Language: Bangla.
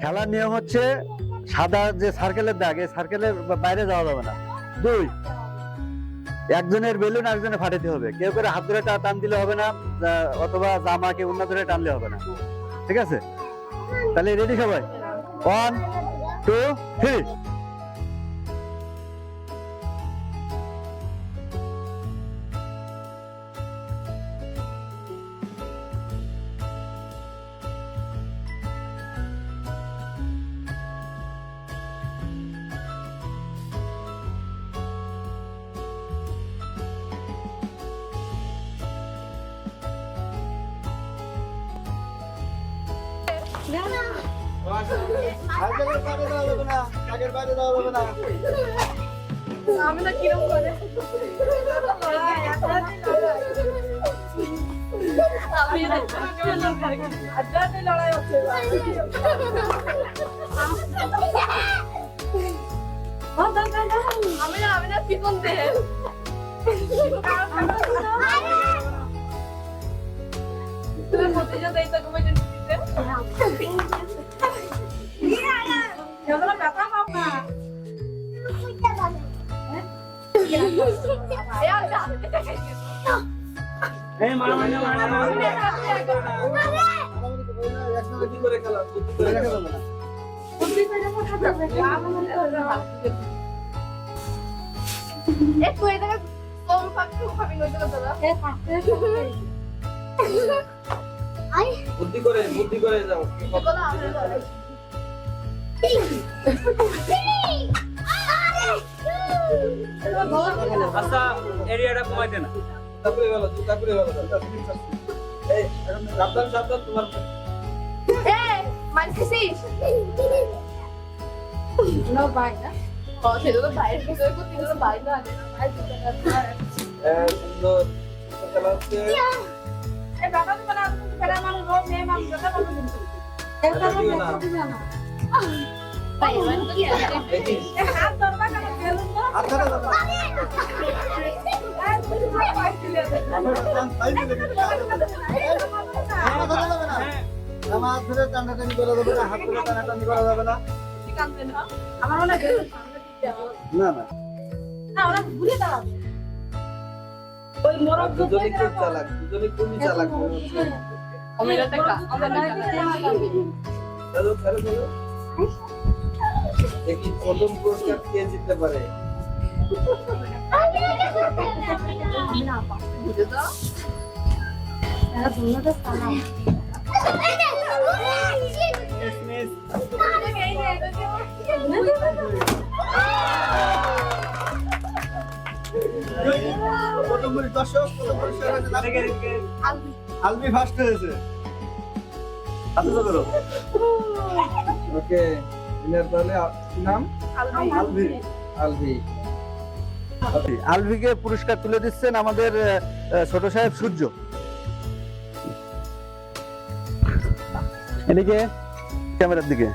খেলার নিয়ম হচ্ছে সাদা যে সার্কেলের দাগ, এই সার্কেলের বাইরে যাওয়া যাবে না। 2, একজনের বেলুন একজনের ফাটাতে হবে। কেউ করে হাত ধরে টান দিলে হবে না, অথবা জামাকে অন্য ধরে টানলে হবে না। ঠিক আছে, তাহলে রেডি সবাই? 1 2 3। আমি না কিরম করে লড়াই হচ্ছে আমি না পিছন দিয়ে মধ্যে যাই তো ঘুমে ব্যথা পাও না বুদ্ধি করে যাও। আচ্ছা এরিয়াটা কমাইতে না। তারপরে ভালো এই সাবধান তোমার মানছিস নো বাই না সেটা তো বাইরে কিছু করতে গেলে বাইরে না সুন্দর খেলা হচ্ছে। এই বাবা তো বলা তুমি ফেরা মানুষ রোজ নেই মানুষ কথা বলতে কিন্তু এটা তো দেখতে না তাই মানে কি দেখি হাত ধরবা কেন বেলুন না আচ্ছা আমার ধরে টানাটানি করা যাবে না, হাত ধরে টানাটানি করা যাবে না। আমার মনে হয় বেলুন সামনে দিতে হবে না না না ওরা ভুলে দাঁড়াবে ওই মরদ দুজনেই খুব চালাক, দুজনেই খুবই চালাক মনে হচ্ছে। ওমেরা টাকা চলো দেখি প্রথম পুরস্কার কে জিততে পারে। বুঝে দাও এরা দুটোটা সালাম প্রথম দর্শক প্রথম পুরস্কার হয়েছে আলবি ফার্স্ট হয়েছে। আচ্ছা করো ওকে উইনার তাহলে কি নাম? আলবি আলবি আলভিকে পুরস্কার তুলে দিচ্ছেন আমাদের ছোট সাহেব সূর্য। এদিকে ক্যামেরার দিকে।